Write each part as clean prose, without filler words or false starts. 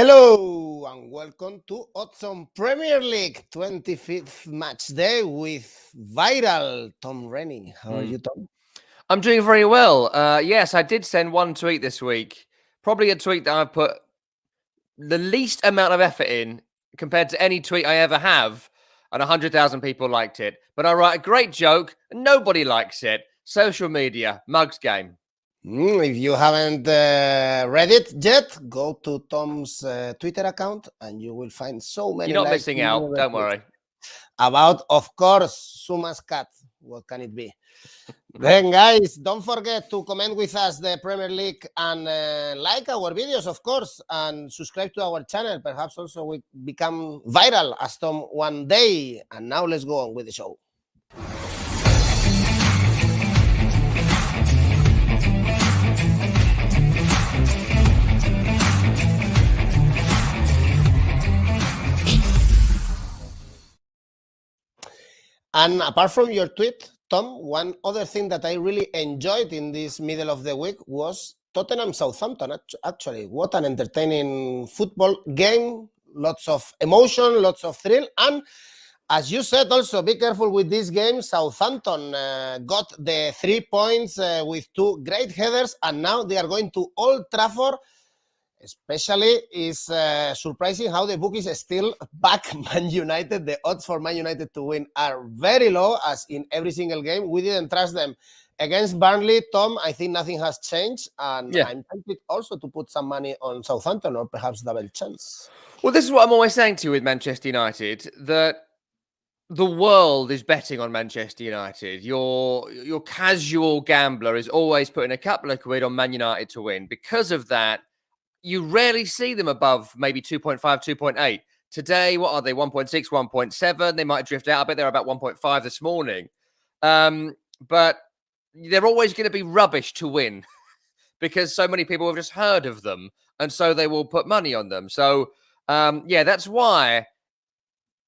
Hello and welcome to Odds Premier League 25th match day with viral Tom Rennie. How are you, Tom? I'm doing very well. Yes, I did send one tweet this week. Probably a tweet that I've put the least amount of effort in compared to any tweet I ever have. And 100,000 people liked it. But I write a great joke and nobody likes it. Social media, mugs game. If you haven't read it yet, go to Tom's Twitter account and you will find so many You're not likes. missing out. Don't worry. About, of course, Suma's cat. What can it be? Then, guys, don't forget to comment with us the Premier League and like our videos, of course, and subscribe to our channel. Perhaps also we become viral as Tom one day. And now let's go on with the show. And apart from your tweet, Tom, one other thing that I really enjoyed in this middle of the week was Tottenham Southampton. Actually, what an entertaining football game. Lots of emotion, lots of thrill. And as you said, also be careful with this game. Southampton got the 3 points with two great headers, and now they are going to Old Trafford. Especially is surprising how the bookies still back Man United. The odds for Man United to win are very low, as in every single game. We didn't trust them against Burnley. Tom, I think nothing has changed. And I'm tempted also to put some money on Southampton or perhaps double chance. Well, this is what I'm always saying to you with Manchester United, that the world is betting on Manchester United. Your casual gambler is always putting a couple of quid on Man United to win. Because of that, you rarely see them above maybe 2.5, 2.8. Today, what are they? 1.6, 1.7. They might drift out. I bet they're about 1.5 this morning. But they're always going to be rubbish to win because so many people have just heard of them. And so they will put money on them. So, that's why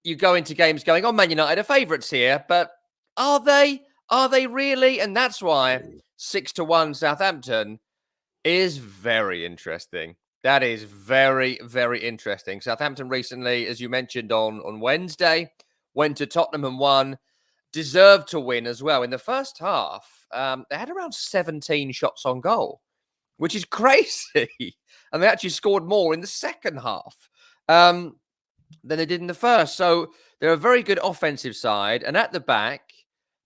you go into games going, oh, Man United are favourites here. But are they? Are they really? And that's why 6-1 Southampton is very interesting. That is very, very interesting. Southampton recently, as you mentioned on Wednesday, went to Tottenham and won. Deserved to win as well. In the first half, they had around 17 shots on goal, which is crazy. And they actually scored more in the second half than they did in the first. So they're a very good offensive side. And at the back,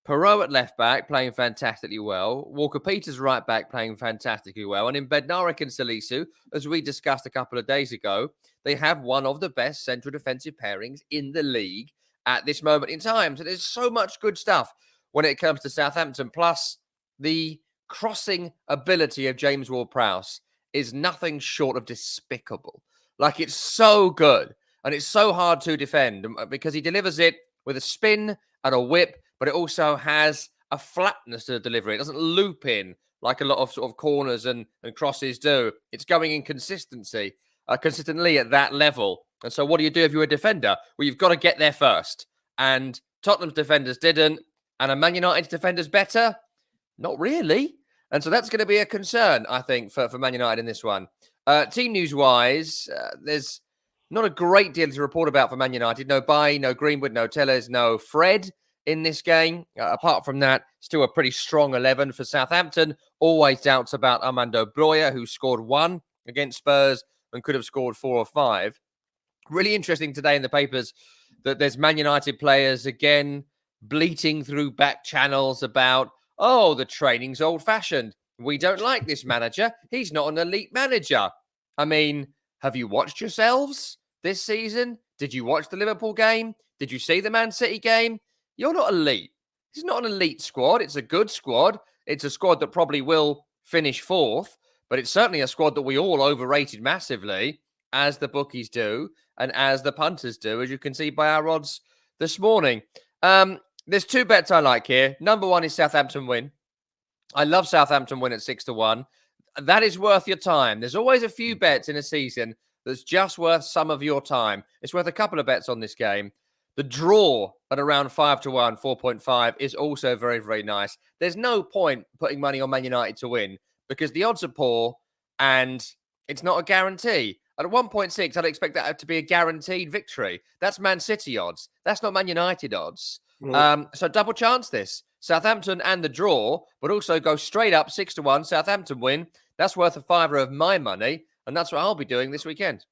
Perot at left back playing fantastically well. Walker-Peters right back playing fantastically well. And in Bednarek and Salisu, as we discussed a couple of days ago, they have one of the best central defensive pairings in the league at this moment in time. So there's so much good stuff when it comes to Southampton. Plus, the crossing ability of James Ward-Prowse is nothing short of despicable. Like, it's so good. And it's so hard to defend because he delivers it with a spin and a whip, but it also has a flatness to the delivery. It doesn't loop in like a lot of sort of corners and crosses do. It's going in consistently at that level. And so what do you do if you're a defender? Well, you've got to get there first. And Tottenham's defenders didn't. And are Man United's defenders better? Not really. And so that's going to be a concern, I think, for Man United in this one. Team news-wise, there's not a great deal to report about for Man United. No Bailly, no Greenwood, no Telles, no Fred in this game. Apart from that, still a pretty strong 11 for Southampton. Always doubts about Armando Broja, who scored 1 against Spurs and could have scored 4 or 5. Really interesting today in the papers that there's Man United players again bleating through back channels about, oh, the training's old-fashioned. We don't like this manager. He's not an elite manager. I mean, have you watched yourselves this season? Did you watch the Liverpool game? Did you see the Man City game? You're not elite. It's not an elite squad. It's a good squad. It's a squad that probably will finish 4th, but it's certainly a squad that we all overrated massively, as the bookies do and as the punters do, as you can see by our odds this morning. There's 2 bets I like here. Number 1 is Southampton win. I love Southampton win at 6-1. That is worth your time. There's always a few bets in a season that's just worth some of your time. It's worth a couple of bets on this game. The draw at around 5-1, 4.5 is also very, very nice. There's no point putting money on Man United to win because the odds are poor and it's not a guarantee. At 1.6, I'd expect that to be a guaranteed victory. That's Man City odds. That's not Man United odds. So double chance this. Southampton and the draw, but also go straight up 6-1. Southampton win. That's worth a fiver of my money. And that's what I'll be doing this weekend.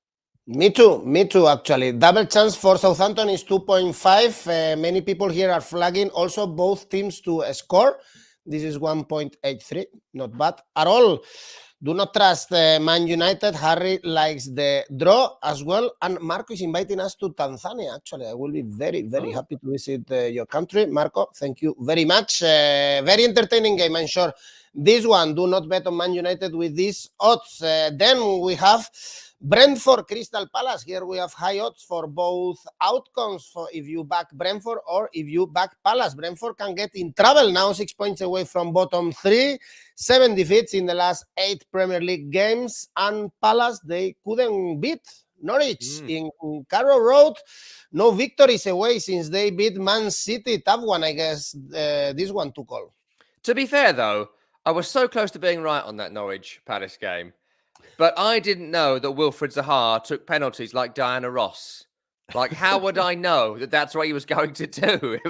Me too, actually. Double chance for Southampton is 2.5. Many people here are flagging also both teams to score. This is 1.83. Not bad at all. Do not trust Man United. Harry likes the draw as well. And Marco is inviting us to Tanzania, actually. I will be very, very happy to visit your country. Marco, thank you very much. Very entertaining game, I'm sure. This one, do not bet on Man United with these odds. Then we have Brentford, Crystal Palace. Here we have high odds for both outcomes for if you back Brentford or if you back Palace. Brentford can get in trouble now, 6 points away from bottom 3. 7 defeats in the last 8 Premier League games. And Palace, they couldn't beat Norwich in Carrow Road. No victories away since they beat Man City. Tough one, I guess, this one to call. To be fair, though, I was so close to being right on that Norwich Palace game. But I didn't know that Wilfred Zaha took penalties like Diana Ross. Like, how would I know that that's what he was going to do?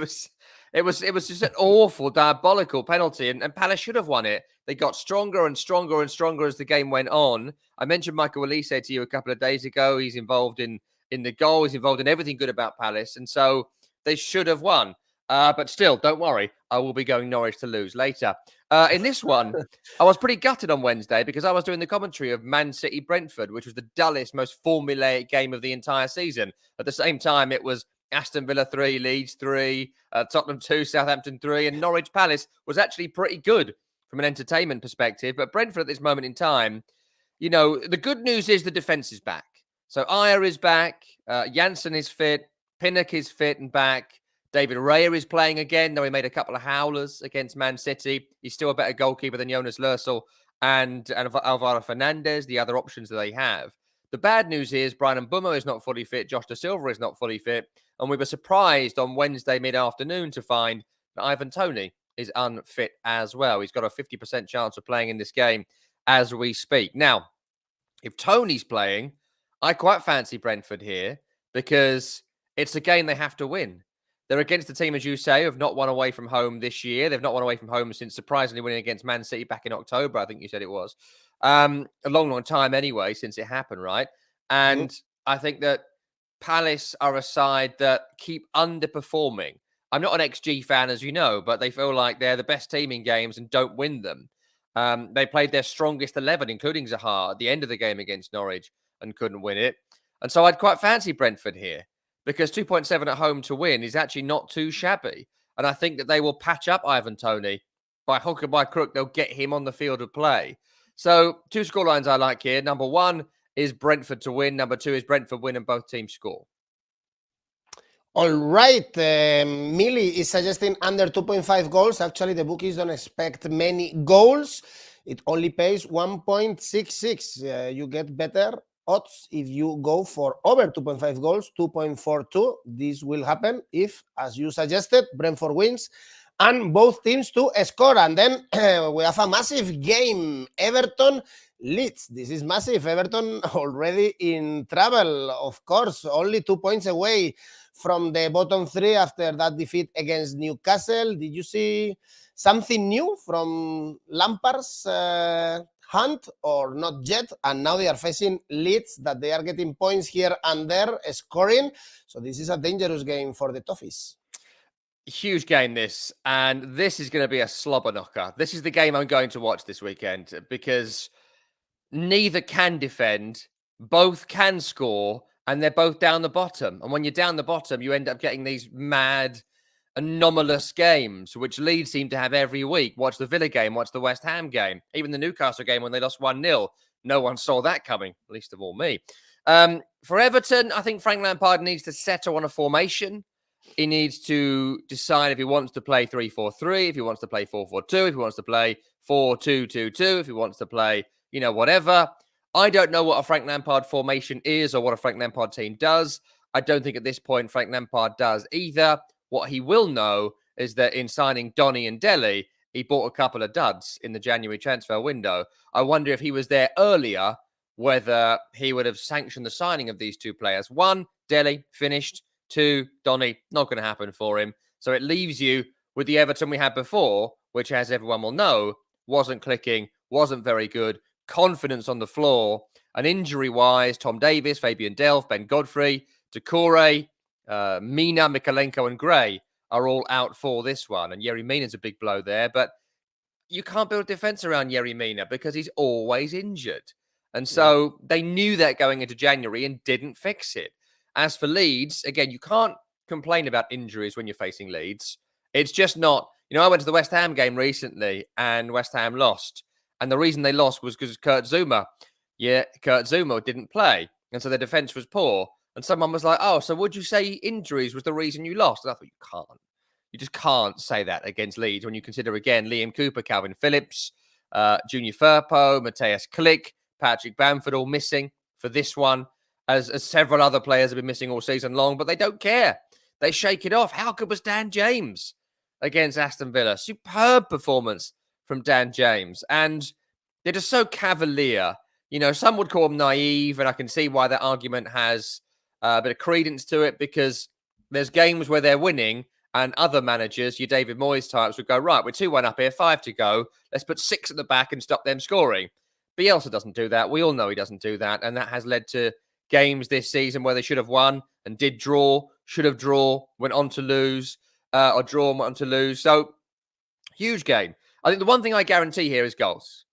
It was just an awful, diabolical penalty, and Palace should have won it. They got stronger and stronger and stronger as the game went on. I mentioned 𝐿𝐭𝐿𝐲𝐬 to you a couple of days ago. He's involved in the goal. He's involved in everything good about Palace, and so they should have won. But still, don't worry. I will be going Norwich to lose later. In this one, I was pretty gutted on Wednesday because I was doing the commentary of Man City Brentford, which was the dullest, most formulaic game of the entire season. At the same time, it was Aston Villa 3, Leeds 3, Tottenham 2, Southampton 3, and Norwich Palace was actually pretty good from an entertainment perspective. But Brentford at this moment in time, you know, the good news is the defence is back. So 𝐿𝐴 is back, Janssen is fit, Pinnock is fit and back. David Raya is playing again, though he made a couple of howlers against Man City. He's still a better goalkeeper than Jonas Lörsel and Alvaro Fernandez, the other options that they have. The bad news is Brian Mbeumo is not fully fit. Josh Da Silva is not fully fit. And we were surprised on Wednesday mid-afternoon to find that Ivan Toney is unfit as well. He's got a 50% chance of playing in this game as we speak. Now, if Toney's playing, I quite fancy Brentford here because it's a game they have to win. They're against the team, as you say, who have not won away from home this year. They've not won away from home since surprisingly winning against Man City back in October, I think you said it was. A long, long time anyway since it happened, right? And I think that Palace are a side that keep underperforming. I'm not an XG fan, as you know, but they feel like they're the best team in games and don't win them. They played their strongest 11, including Zaha, at the end of the game against Norwich and couldn't win it. And so I'd quite fancy Brentford here, because 2.7 at home to win is actually not too shabby. And I think that they will patch up Ivan Toney. By hook or by crook, they'll get him on the field of play. So 2 scorelines I like here. Number 1 is Brentford to win. Number 2 is Brentford win and both teams score. All right. Millie is suggesting under 2.5 goals. Actually, the bookies don't expect many goals. It only pays 1.66. You get better odds if you go for over 2.5 goals, 2.42. This will happen if, as you suggested, Brentford wins and both teams to score. And then we have a massive game, Everton Leeds. This is massive. Everton already in trouble, of course, only 2 points away from the bottom 3 after that defeat against Newcastle. Did you see something new from Lampard's hunt or not yet? And now they are facing Leeds that they are getting points here and there, scoring. So this is a dangerous game for the Toffees. Huge game this, and this is going to be a slobber knocker. This is the game I'm going to watch this weekend because neither can defend, both can score, and they're both down the bottom. And when you're down the bottom, you end up getting these mad, anomalous games, which Leeds seem to have every week. Watch the Villa game, watch the West Ham game, even the Newcastle game when they lost 1-0. No one saw that coming, least of all me. For Everton, I think Frank Lampard needs to settle on a formation. He needs to decide if he wants to play 3-4-3, if he wants to play 4-4-2, if he wants to play 4-2-2-2, if he wants to play, you know, whatever. I don't know what a Frank Lampard formation is or what a Frank Lampard team does. I don't think at this point Frank Lampard does either. What he will know is that in signing Donny and Dele, he bought a couple of duds in the January transfer window. I wonder if he was there earlier, whether he would have sanctioned the signing of these two players. 1, Dele, finished. 2, Donny, not going to happen for him. So it leaves you with the Everton we had before, which, as everyone will know, wasn't clicking, wasn't very good, confidence on the floor, and injury-wise, Tom Davies, Fabian Delph, Ben Godfrey, Doucouré, Mina, 𝐿𝐿𝐿 and Gray are all out for this one. And Yerry Mina's a big blow there, but you can't build defence around Yerry Mina because he's always injured. And so they knew that going into January and didn't fix it. As for Leeds, again, you can't complain about injuries when you're facing Leeds. It's just not, I went to the West Ham game recently and West Ham lost. And the reason they lost was because 𝐿𝐿𝐴𝐧𝐬. Yeah, 𝐿𝐿𝐴𝐧𝐬 didn't play. And so their defence was poor. And someone was like, oh, so would you say injuries was the reason you lost? And I thought, you can't. You just can't say that against Leeds when you consider, again, Liam Cooper, Calvin Phillips, Junior Firpo, Matthias Klich, Patrick Bamford all missing for this one, as several other players have been missing all season long, but they don't care. They shake it off. How good was Dan James against Aston Villa? Superb performance from Dan James. And they're just so cavalier. Some would call them naive, and I can see why that argument has a bit of credence to it, because there's games where they're winning and other managers, your David Moyes types, would go, right, we're 2-1 up here, 5 to go. Let's put 6 at the back and stop them scoring. Bielsa doesn't do that. We all know he doesn't do that. And that has led to games this season where they should have won and did draw, should have drawn, went on to lose, or draw and went on to lose. So, huge game. I think the one thing I guarantee here is goals.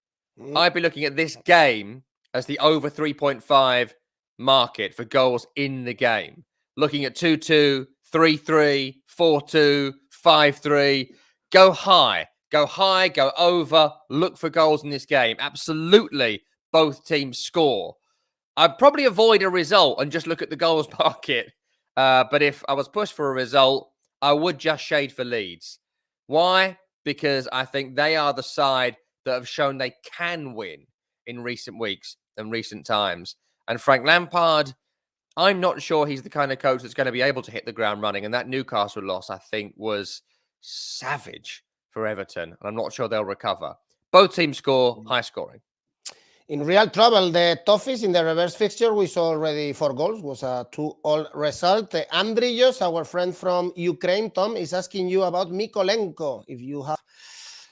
I'd be looking at this game as the over 3.5 market for goals in the game. Looking at 2-2, 3-3, 4-2, 5-3. Go high, go over, look for goals in this game. Absolutely, both teams score. I'd probably avoid a result and just look at the goals market. But if I was pushed for a result, I would just shade for Leeds. Why? Because I think they are the side that have shown they can win in recent weeks and recent times. And Frank Lampard, I'm not sure he's the kind of coach that's going to be able to hit the ground running. And that Newcastle loss, I think, was savage for Everton. And I'm not sure they'll recover. Both teams score, high scoring. In real trouble, the Toffees in the reverse fixture, we saw already 4 goals, was a 2-2 result. Andrios, our friend from Ukraine, Tom, is asking you about 𝐿𝐿𝐴𝐬, if you have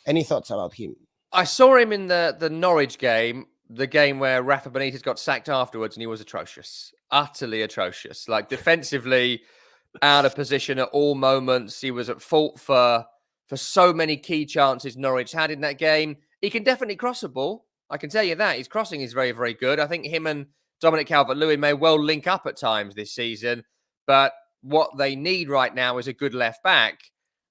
any thoughts about him. I saw him in the Norwich game, the game where Rafa Benitez got sacked afterwards, and he was atrocious, utterly atrocious. Like, defensively, out of position at all moments. He was at fault for so many key chances Norwich had in that game. He can definitely cross a ball. I can tell you that. His crossing is very, very good. I think him and Dominic Calvert-Lewin may well link up at times this season. But what they need right now is a good left back.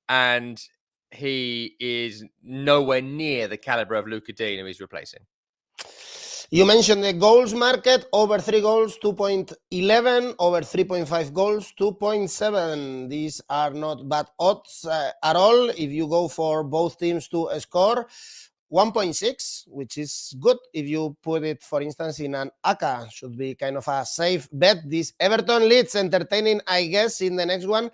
And he is nowhere near the caliber of Lucas Digne, who he's replacing. You mentioned the goals market, over 3 goals, 2.11, over 3.5 goals, 2.7. These are not bad odds at all. If you go for both teams to score, 1.6, which is good. If you put it, for instance, in an ACCA, should be kind of a safe bet. This Everton Leeds entertaining, I guess, in the next one.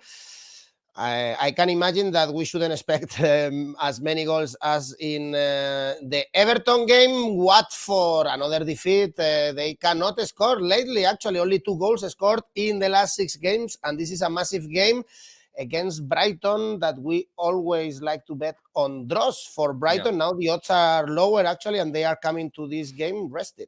I can imagine that we shouldn't expect as many goals as in the Everton game. Watford, another defeat. They cannot score lately. Actually, only 2 goals scored in the last 6 games. And this is a massive game against Brighton that we always like to bet on draws for Brighton. Yeah. Now the odds are lower, actually, and they are coming to this game rested.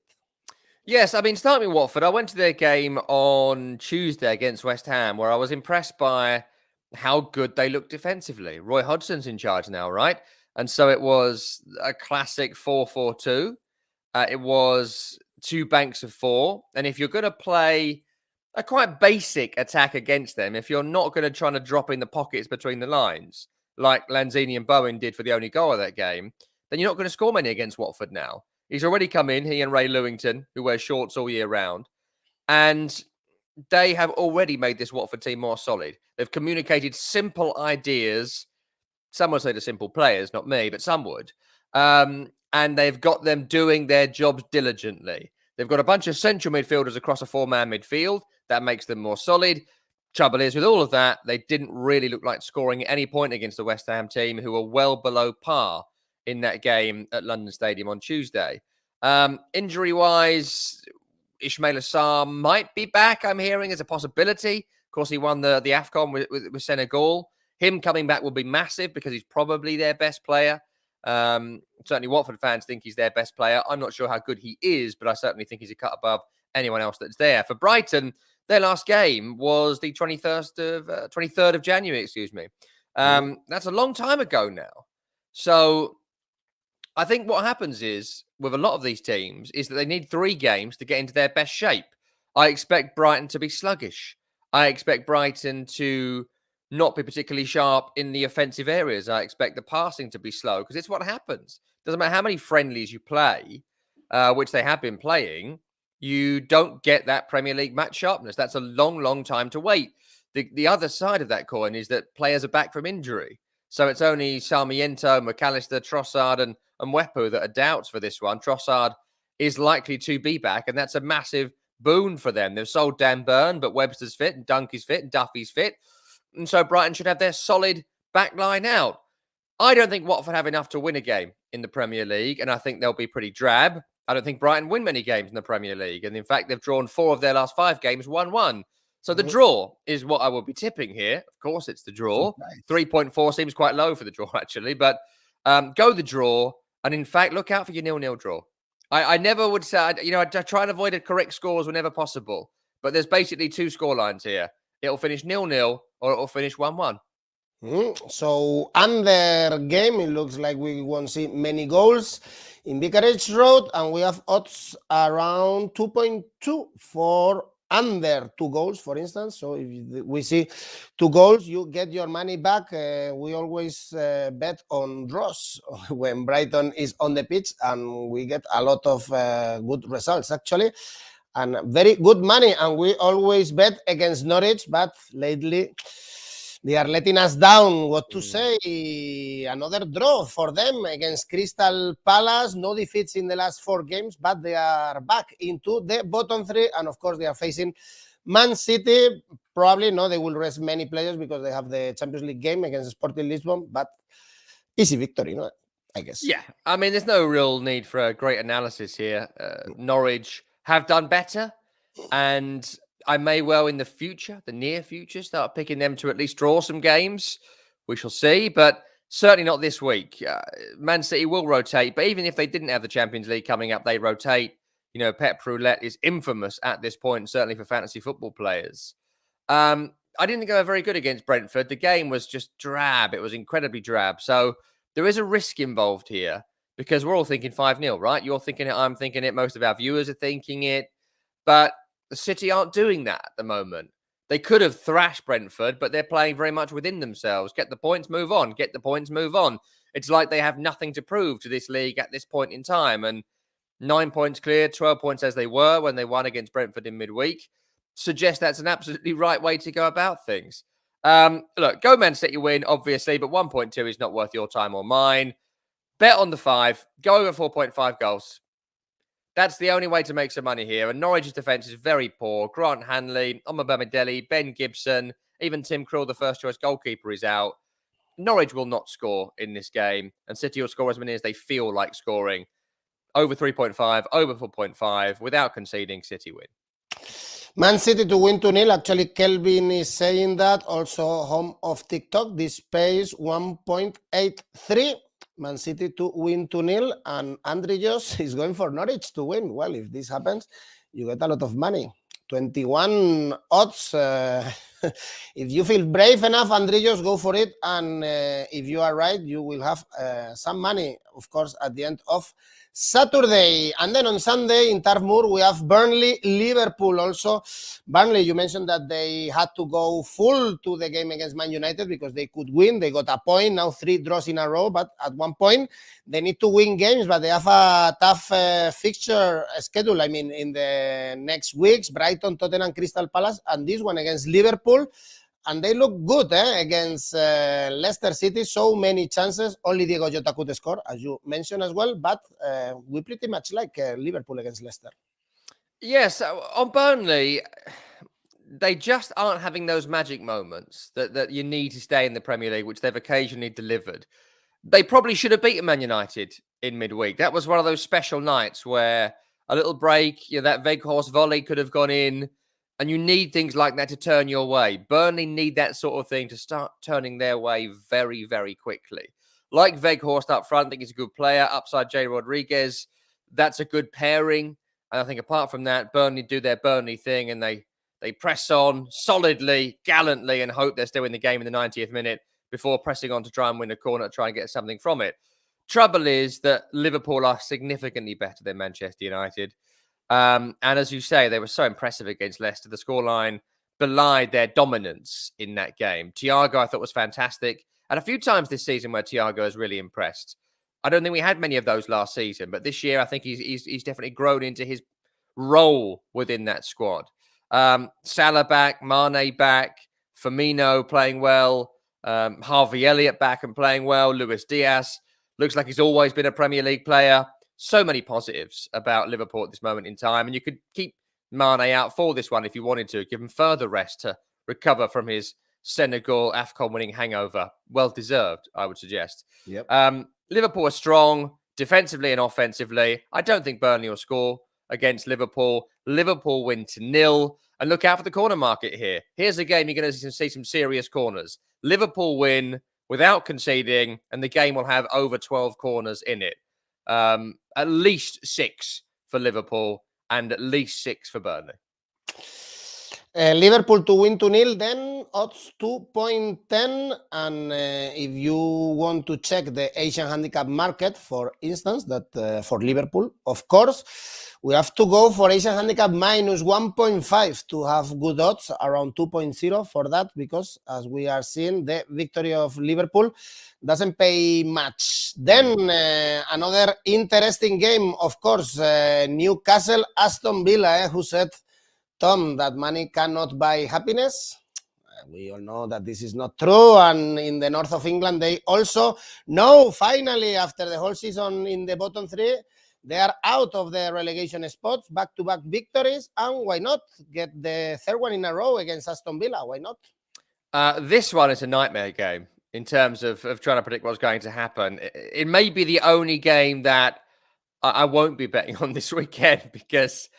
Yes, I mean, starting with Watford, I went to their game on Tuesday against West Ham, where I was impressed by how good they look defensively. Roy Hodgson's in charge now, right? And so it was a classic 4-4-2. It was 2 banks of 4. And if you're going to play a quite basic attack against them, if you're not going to try to drop in the pockets between the lines, like Lanzini and Bowen did for the only goal of that game, then you're not going to score many against Watford now. He's already come in, he and Ray Lewington, who wears shorts all year round. And they have already made this Watford team more solid. They've communicated simple ideas. Some would say to simple players, not me, but some would. And they've got them doing their jobs diligently. They've got a bunch of central midfielders across a 4-man midfield. That makes them more solid. Trouble is, with all of that, they didn't really look like scoring at any point against the West Ham team, who were well below par in that game at London Stadium on Tuesday. Injury-wise, 𝐿𝐴𝐵 might be back, I'm hearing, as a possibility. Of course, he won the AFCON with Senegal. Him coming back will be massive because he's probably their best player. Certainly Watford fans think he's their best player. I'm not sure how good he is, but I certainly think he's a cut above anyone else that's there. For Brighton, their last game was the 23rd of January, excuse me. That's a long time ago now. So I think what happens is, with a lot of these teams, is that they need 3 games to get into their best shape. I expect Brighton to be sluggish. I expect Brighton to not be particularly sharp in the offensive areas. I expect the passing to be slow because it's what happens. Doesn't matter how many friendlies you play, which they have been playing, you don't get that Premier League match sharpness. That's a long, long time to wait. The other side of that coin is that players are back from injury. So it's only Sarmiento, McAllister, Trossard, and Mwepu that are doubts for this one. Trossard is likely to be back, and that's a massive boon for them. They've sold Dan Burn, but Webster's fit, and Dunkey's fit, and Duffy's fit. And so Brighton should have their solid back line out. I don't think Watford have enough to win a game in the Premier League, and I think they'll be pretty drab. I don't think Brighton win many games in the Premier League. And in fact, they've drawn 4 of their last 5 games 1-1. So the draw is what I will be tipping here. Of course, it's the draw. 3.4 seems quite low for the draw, actually. But go the draw. And in fact, look out for your 0-0 draw. I never would say, I try and avoid correct scores whenever possible. But there's basically 2 scorelines here. It'll finish 0-0 or it'll finish 1-1. So under game, it looks like we won't see many goals in Vicarage Road, and we have odds around 2.2 for under 2 goals, for instance. So if we see 2 goals, you get your money back. We always bet on draws when Brighton is on the pitch, and we get a lot of good results, actually, and very good money. And we always bet against Norwich, but lately they are letting us down. What to say? Another draw for them against Crystal Palace. No defeats in the last 4 games, but they are back into the bottom 3. And of course, they are facing Man City. Probably they will rest many players because they have the Champions League game against Sporting Lisbon. But easy victory, I guess. Yeah, I mean, there's no real need for a great analysis here. Norwich have done better, and I may well in the future, the near future, start picking them to at least draw some games. We shall see, but certainly not this week. Man City will rotate, but even if they didn't have the Champions League coming up, they rotate. Pep Roulette is infamous at this point, certainly for fantasy football players. I didn't go very good against Brentford. The game was just drab. It was incredibly drab. So there is a risk involved here because we're all thinking 5-0, right? You're thinking it, I'm thinking it, most of our viewers are thinking it, but the City aren't doing that at the moment. They could have thrashed Brentford, but they're playing very much within themselves. Get the points, move on. Get the points, move on. It's like they have nothing to prove to this league at this point in time. And 9 points clear, 12 points as they were when they won against Brentford in midweek, suggests that's an absolutely right way to go about things. Look, go Man City win, obviously, but 1.2 is not worth your time or mine. Bet on the 5. Go over 4.5 goals. That's the only way to make some money here. And Norwich's defence is very poor. Grant Hanley, Omobamidele, Ben Gibson, even Tim Krul, the first-choice goalkeeper, is out. Norwich will not score in this game, and City will score as many as they feel like scoring. Over 3.5, over 4.5, without conceding, City win. Man City to win 2-0. Actually, Kelvin is saying that. Also, home of TikTok, this pays 1.83. Man City to win 2-0, and Andrios is going for Norwich to win. Well, if this happens, you get a lot of money. 21 odds. If you feel brave enough, Andrios, go for it. And if you are right, you will have some money, of course, at the end of Saturday. And then on Sunday in Turf Moor, we have Burnley, Liverpool also. Burnley, you mentioned that they had to go full to the game against Man United because they could win. They got a point, now 3 draws in a row, but at one point they need to win games, but they have a tough fixture schedule. I mean, in the next weeks, Brighton, Tottenham, Crystal Palace, and this one against Liverpool. And they look good against Leicester City. So many chances. Only 𝐜𝐭𝐿𝐴𝐵 could score, as you mentioned as well. But we pretty much like Liverpool against Leicester. Yes, on Burnley, they just aren't having those magic moments that you need to stay in the Premier League, which they've occasionally delivered. They probably should have beaten Man United in midweek. That was one of those special nights where a little break, that 𝐬𝐿𝐴𝐽𝐻 volley could have gone in, and you need things like that to turn your way. Burnley need that sort of thing to start turning their way very, very quickly. Like 𝐬𝐻𝐻 up front, I think he's a good player. Upside Jay Rodriguez, that's a good pairing. And I think apart from that, Burnley do their Burnley thing, and they press on solidly, gallantly, and hope they're still in the game in the 90th minute before pressing on to try and win a corner, try and get something from it. Trouble is that Liverpool are significantly better than Manchester United. And as you say, they were so impressive against Leicester. The scoreline belied their dominance in that game. Thiago, I thought, was fantastic. And a few times this season where Thiago has really impressed. I don't think we had many of those last season, but this year I think he's definitely grown into his role within that squad. Salah back, Mane back, Firmino playing well, Harvey Elliott back and playing well, Luis Diaz looks like he's always been a Premier League player. So many positives about Liverpool at this moment in time, and you could keep Mane out for this one if you wanted to, give him further rest to recover from his Senegal AFCON winning hangover. Well deserved, I would suggest. Yep. Liverpool are strong defensively and offensively. I don't think Burnley will score against Liverpool. Liverpool win 2-0. And look out for the corner market here. Here's a game you're going to see some serious corners. Liverpool win without conceding, and the game will have over 12 corners in it. At least 6 for Liverpool and at least 6 for Burnley. Liverpool to win 2-0, then odds 2.10. And if you want to check the Asian handicap market, for instance, that for Liverpool, of course, we have to go for Asian handicap minus 1.5 to have good odds, around 2.0 for that, because as we are seeing, the victory of Liverpool doesn't pay much. Then another interesting game, of course, Newcastle, Aston Villa, who said, Tom, that money cannot buy happiness? We all know that this is not true. And in the north of England, they also know, finally, after the whole season in the bottom 3, they are out of the relegation spots, back-to-back victories. And why not get the 3rd one in a row against Aston Villa? Why not? This one is a nightmare game in terms of trying to predict what's going to happen. It may be the only game that I won't be betting on this weekend, because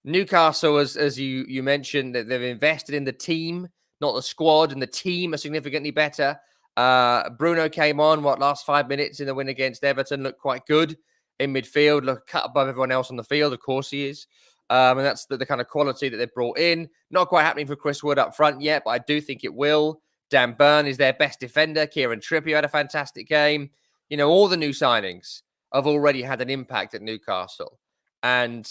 Newcastle, as you mentioned, that they've invested in the team, not the squad, and the team are significantly better. Bruno came on, last 5 minutes in the win against Everton, looked quite good in midfield, looked cut above everyone else on the field. Of course he is. And that's the kind of quality that they've brought in. Not quite happening for Chris Wood up front yet, but I do think it will. Dan Burn is their best defender. Kieran Trippier had a fantastic game. All the new signings have already had an impact at Newcastle. And,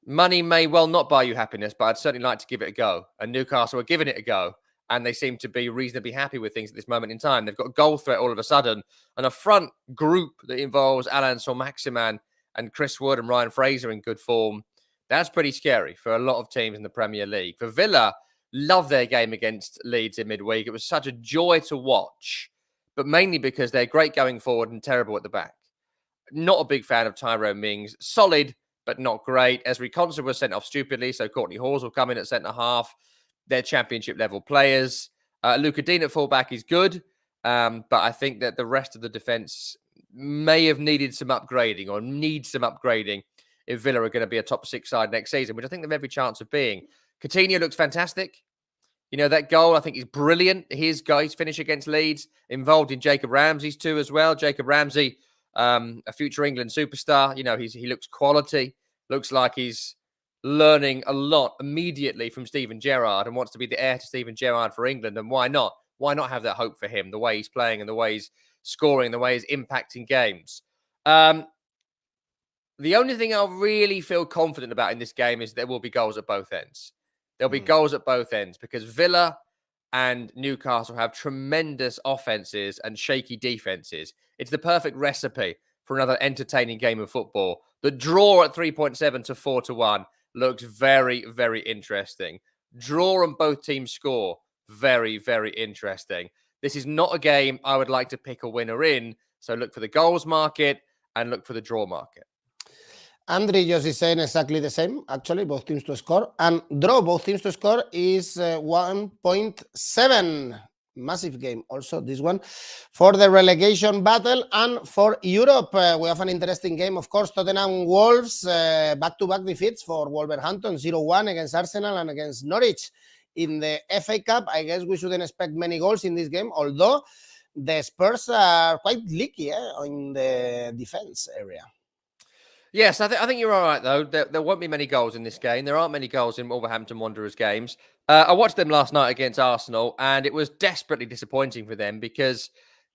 money may well not buy you happiness, but I'd certainly like to give it a go. And Newcastle are giving it a go, and they seem to be reasonably happy with things at this moment in time. They've got goal threat all of a sudden, and a front group that involves Allan Saint-Maximin and Chris Wood and Ryan Fraser in good form. That's pretty scary for a lot of teams in the Premier League. For Villa, love their game against Leeds in midweek. It was such a joy to watch, but mainly because they're great going forward and terrible at the back. Not a big fan of Tyrone Mings. Solid, but not great. Ezri Konsa was sent off stupidly, so Courtney Hawes will come in at centre-half. They're championship-level players. Luca Dean at full-back is good, but I think that the rest of the defence may have needed some upgrading, or need some upgrading, if Villa are going to be a top 6 side next season, which I think they have every chance of being. 𝐿𝐭𝐻𝐿 looks fantastic. That goal, I think, is brilliant. His finish against Leeds, involved in Jacob Ramsey's 2 as well. Jacob Ramsey, a future England superstar. He looks quality. Looks like he's learning a lot immediately from Steven Gerrard and wants to be the heir to Steven Gerrard for England. And why not? Why not have that hope for him? The way he's playing and the way he's scoring, the way he's impacting games. The only thing I'll really feel confident about in this game is there will be goals at both ends. There'll be goals at both ends, because Villa and Newcastle have tremendous offenses and shaky defenses. It's the perfect recipe for another entertaining game of football. The draw at 3.7 to 4-1 looks very, very interesting. Draw and both teams score. Very, very interesting. This is not a game I would like to pick a winner in. So look for the goals market and look for the draw market. Andre just is saying exactly the same, actually, both teams to score. And draw, both teams to score, is 1.7. massive game also, this one, for the relegation battle. And for Europe, we have an interesting game, of course. Tottenham Wolves, back-to-back defeats for Wolverhampton, 0-1 against Arsenal and against Norwich. In the FA Cup, I guess we shouldn't expect many goals in this game, although the Spurs are quite leaky in the defense area. Yes, I think you're all right, though. There won't be many goals in this game. There aren't many goals in Wolverhampton Wanderers games. I watched them last night against Arsenal, and it was desperately disappointing for them because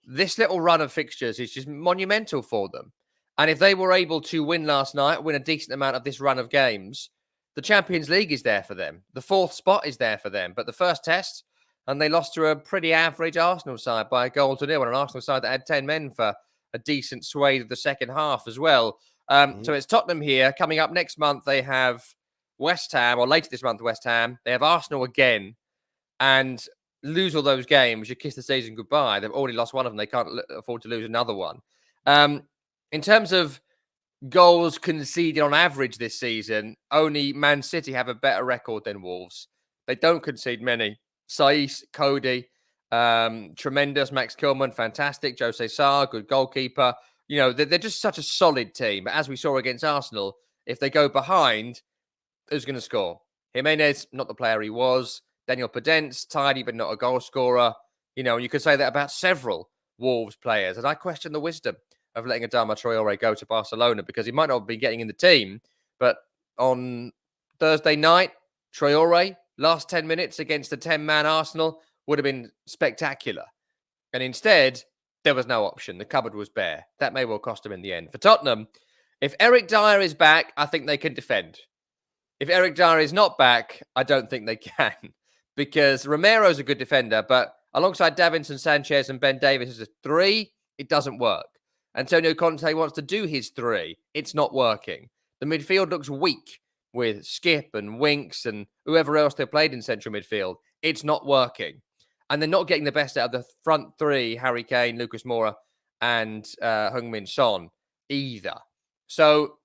this little run of fixtures is just monumental for them. And if they were able to win last night, win a decent amount of this run of games, the Champions League is there for them. The 4th spot is there for them. But the first test, and they lost to a pretty average Arsenal side by a 1-0, and an Arsenal side that had 10 men for a decent swathe of the second half as well. So it's Tottenham here. Coming up next month, they have West Ham, or later this month, West Ham. They have Arsenal again, and lose all those games, you kiss the season goodbye. They've already lost one of them. They can't afford to lose another one. In terms of goals conceded on average this season, only Man City have a better record than Wolves. They don't concede many. Saiz, Cody, tremendous. 𝐿𝐿𝐴𝐷𝐿, fantastic. Jose Sarr, good goalkeeper. You know, they're just such a solid team. But as we saw against Arsenal, if they go behind, who's going to score? Jimenez, not the player he was. Daniel Podence, tidy but not a goal scorer. You know, and you could say that about several Wolves players. And I question the wisdom of letting Adama Traoré go to Barcelona because he might not have been getting in the team. But on Thursday night, Traoré, last 10 minutes against the 10-man Arsenal would have been spectacular. And instead, there was no option. The cupboard was bare. That may well cost them in the end. For Tottenham, if Eric Dyer is back, I think they can defend. If Eric Dyer is not back, I don't think they can. Because Romero's a good defender, but alongside Davinson Sanchez and Ben Davies as a 3, it doesn't work. Antonio Conte wants to do his 3. It's not working. The midfield looks weak with Skip and Winks and whoever else they played in central midfield. It's not working. And they're not getting the best out of the front 3, Harry Kane, Lucas Moura, and Heung-min Son either. So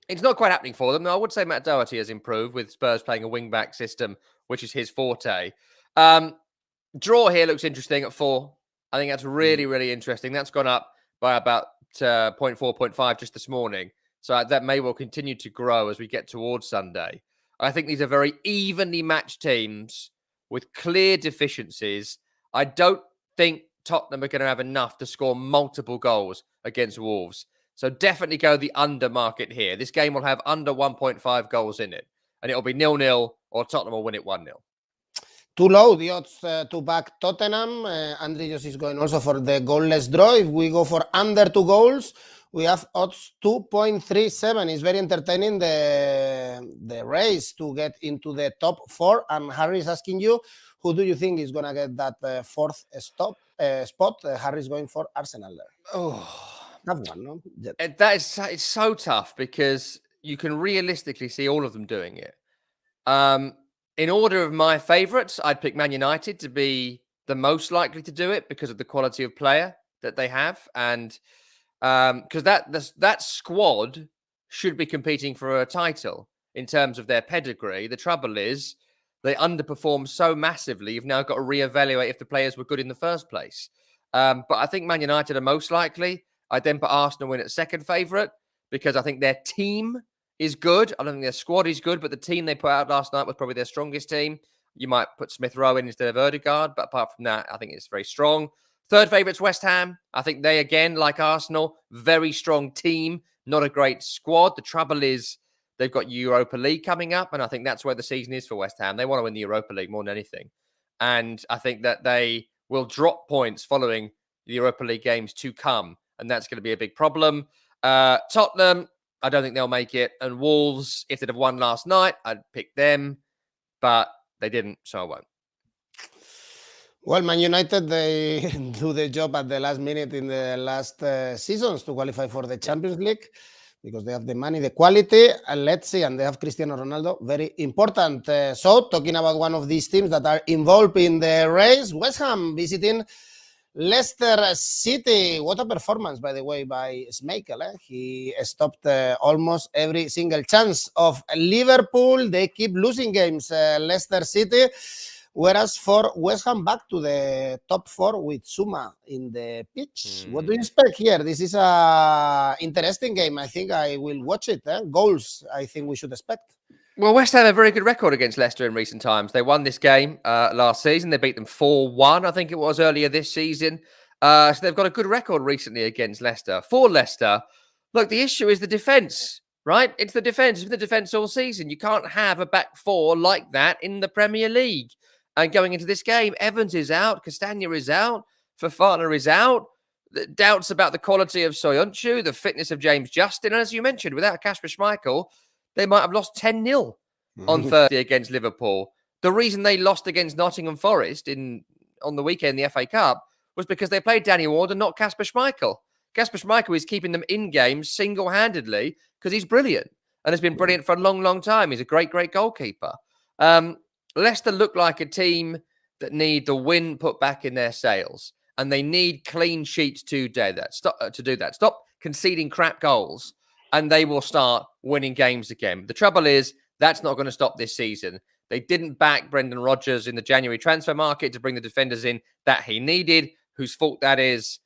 it's not quite happening for them. Now, I would say Matt Doherty has improved with Spurs playing a wing-back system, which is his forte. Draw here looks interesting at 4. I think that's really, really interesting. That's gone up by about 0.4, 0.5 just this morning. So that may well continue to grow as we get towards Sunday. I think these are very evenly matched teams with clear deficiencies. I don't think Tottenham are going to have enough to score multiple goals against Wolves. So definitely go the under market here. This game will have under 1.5 goals in it. And it'll be 0-0 or Tottenham will win it 1-0. Too low, the odds to back Tottenham. Andrius is going also for the goalless draw. If we go for under 2 goals, we have odds 2.37. It's very entertaining, the race to get into the top 4. And Harry is asking you, who do you think is going to get that 4th spot? Harry's going for Arsenal there. Oh, Tough one, no? It's so tough because you can realistically see all of them doing it. In order of my favourites, I'd pick Man United to be the most likely to do it because of the quality of player that they have. And because that squad should be competing for a title in terms of their pedigree. The trouble is they underperform so massively, you've now got to reevaluate if the players were good in the first place. But I think Man United are most likely. I'd then put Arsenal in at second favourite because I think their team is good. I don't think their squad is good, but the team they put out last night was probably their strongest team. You might put Smith Rowe in instead of Ødegaard, but apart from that, I think it's very strong. Third favourite's West Ham. I think they, again, like Arsenal, very strong team, not a great squad. The trouble is they've got Europa League coming up, and I think that's where the season is for West Ham. They want to win the Europa League more than anything. And I think that they will drop points following the Europa League games to come, and that's going to be a big problem. Tottenham, I don't think they'll make it. And Wolves, if they'd have won last night, I'd pick them, but they didn't, so I won't. Well, Man United, they do the job at the last minute in the last seasons to qualify for the Champions League because they have the money, the quality, and let's see, and they have Cristiano Ronaldo, very important. So, talking about one of these teams that are involved in the race, West Ham visiting Leicester City. What a performance, by the way, by 𝐿𝐴𝐷𝐿. He stopped almost every single chance of Liverpool. They keep losing games, Leicester City. Whereas for West Ham, back to the top 4 with Suma in the pitch. What do you expect here? This is a interesting game. I think I will watch it. Goals, I think we should expect. Well, West Ham have a very good record against Leicester in recent times. They won this game last season. They beat them 4-1, I think it was, earlier this season. So they've got a good record recently against Leicester. For Leicester, look, the issue is the defence, right? It's the defence. It's been the defence all season. You can't have a back 4 like that in the Premier League. And going into this game, Evans is out, 𝐿𝐭𝐴 is out, Fofana is out. The doubts about the quality of 𝐸𝐭𝐴, the fitness of James Justin. And as you mentioned, without 𝐿𝐴sper Schmeichel, they might have lost 10-0 on Thursday against Liverpool. The reason they lost against Nottingham Forest on the weekend, the FA Cup, was because they played Danny Ward and not 𝐿𝐴sper Schmeichel. 𝐿𝐴sper Schmeichel is keeping them in games single-handedly because he's brilliant and has been brilliant for a long, long time. He's a great, great goalkeeper. Leicester look like a team that need the wind put back in their sails, and they need clean sheets to do that. Stop conceding crap goals, and they will start winning games again. The trouble is, that's not going to stop this season. They didn't back Brendan Rodgers in the January transfer market to bring the defenders in that he needed. Whose fault that is,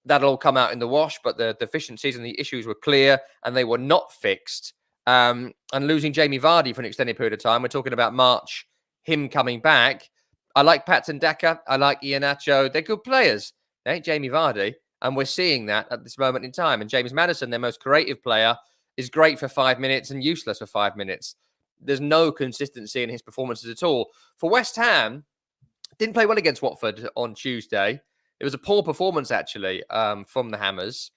that'll all come out in the wash. But the deficiencies and the issues were clear, and they were not fixed. And losing Jamie Vardy for an extended period of time, we're talking about March, him coming back. I like Patson Daka. I like 𝐿𝐴nachо. They're good players. They ain't Jamie Vardy. And we're seeing that at this moment in time. And James Maddison, their most creative player, is great for 5 minutes and useless for 5 minutes. There's no consistency in his performances at all. For West Ham, didn't play well against Watford on Tuesday. It was a poor performance, actually, from the Hammers.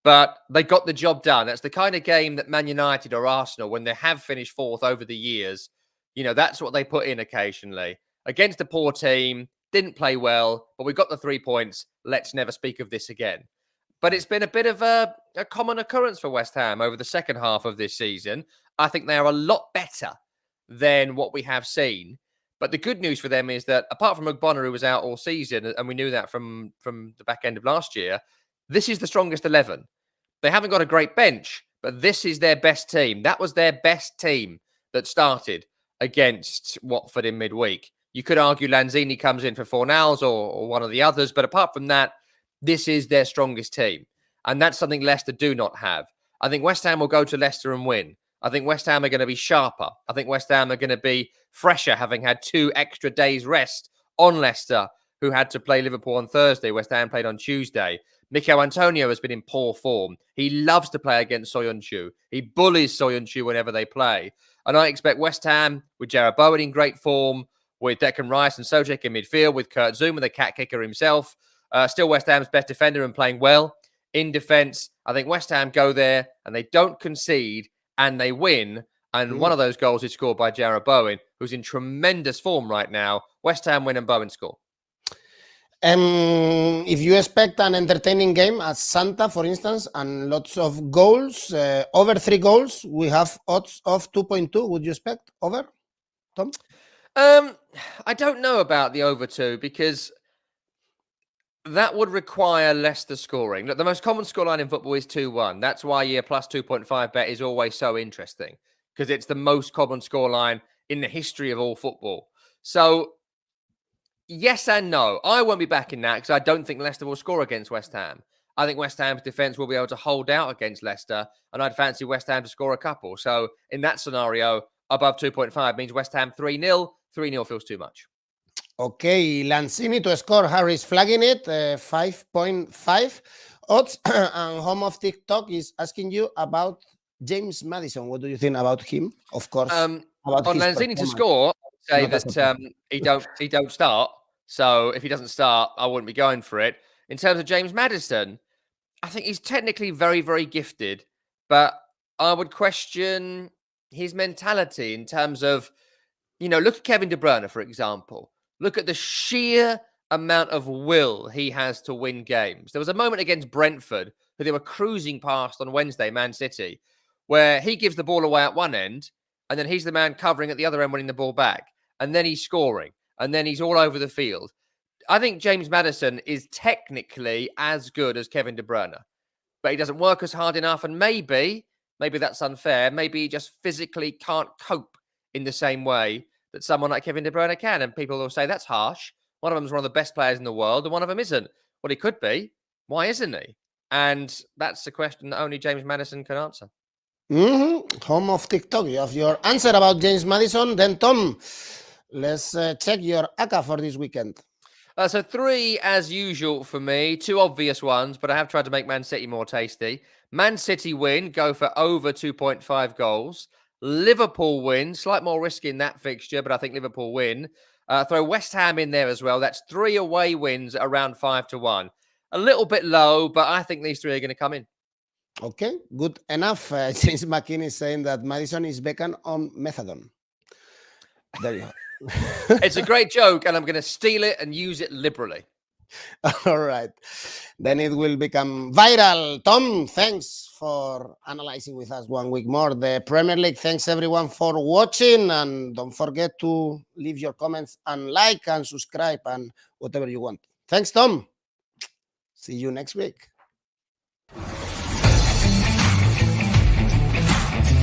But they got the job done. That's the kind of game that Man United or Arsenal, when they have finished 4th over the years, that's what they put in occasionally. Against a poor team, didn't play well, but we got the 3 points. Let's never speak of this again. But it's been a bit of a common occurrence for West Ham over the second half of this season. I think they are a lot better than what we have seen. But the good news for them is that apart from Ogbonna, who was out all season, and we knew that from the back end of last year, this is the strongest 11. They haven't got a great bench, but this is their best team. That was their best team that started against Watford in midweek. You could argue Lanzini comes in for Fornals or one of the others, but apart from that, this is their strongest team. And that's something Leicester do not have. I think West Ham will go to Leicester and win. I think West Ham are going to be sharper. I think West Ham are going to be fresher, having had 2 extra days rest on Leicester, who had to play Liverpool on Thursday. West Ham played on Tuesday. Mikel Antonio has been in poor form. He loves to play against 𝐸𝐿𝐴nacho. He bullies 𝐸𝐿𝐴nacho whenever they play. And I expect West Ham, with Jarrod Bowen in great form, with Declan Rice and Soucek in midfield, with 𝐿𝐴𝐧𝐧𝐶𝐞𝐜, the cat kicker himself, still West Ham's best defender and playing well. In defence, I think West Ham go there and they don't concede and they win. And one of those goals is scored by Jarrod Bowen, who's in tremendous form right now. West Ham win and Bowen score. If you expect an entertaining game at Santa, for instance, and lots of goals, over 3 goals, we have odds of 2.2. Would you expect over, Tom? I don't know about the over 2 because that would require Leicester scoring. Look, the most common scoreline in football is 2-1. That's why your plus 2.5 bet is always so interesting, because it's the most common scoreline in the history of all football. So, yes and no. I won't be backing that because I don't think Leicester will score against West Ham. I think West Ham's defence will be able to hold out against Leicester, and I'd fancy West Ham to score a couple. So, in that scenario, above 2.5 means West Ham 3-0. 3-0 feels too much. Okay, Lanzini to score. Harry's flagging it. 5.5 odds. And home of TikTok is asking you about James Maddison. What do you think about him? Of course, on Lanzini to score, I would say that he don't start. So if he doesn't start, I wouldn't be going for it. In terms of James Maddison, I think he's technically very, very gifted, but I would question his mentality in terms of, look at Kevin De Bruyne, for example. Look at the sheer amount of will he has to win games. There was a moment against Brentford, who they were cruising past on Wednesday, Man City, where he gives the ball away at one end, and then he's the man covering at the other end, winning the ball back. And then he's scoring. And then he's all over the field. I think James Maddison is technically as good as Kevin De Bruyne, but he doesn't work as hard enough. And maybe that's unfair. Maybe he just physically can't cope in the same way that someone like Kevin De Bruyne can. And people will say, that's harsh. One of them is one of the best players in the world, and one of them isn't. Well, he could be. Why isn't he? And that's the question that only James Maddison can answer. Home of TikTok, you have your answer about James Maddison. Then, Tom, let's check your ACCA for this weekend. So 3, as usual for me, 2 obvious ones, but I have tried to make Man City more tasty. Man City win, go for over 2.5 goals. Liverpool win, slight more risky in that fixture, but I think Liverpool win. Throw West Ham in there as well. That's 3 away wins at around 5-1. A little bit low, but I think these 3 are going to come in. Okay, good enough. James McKinney is saying that Maddison is Beckham on methadone. There you go. It's a great joke, and I'm going to steal it and use it liberally. All right. Then it will become viral. Tom, thanks for analyzing with us one week more the Premier League. Thanks, everyone, for watching. And don't forget to leave your comments and like and subscribe and whatever you want. Thanks, Tom. See you next week.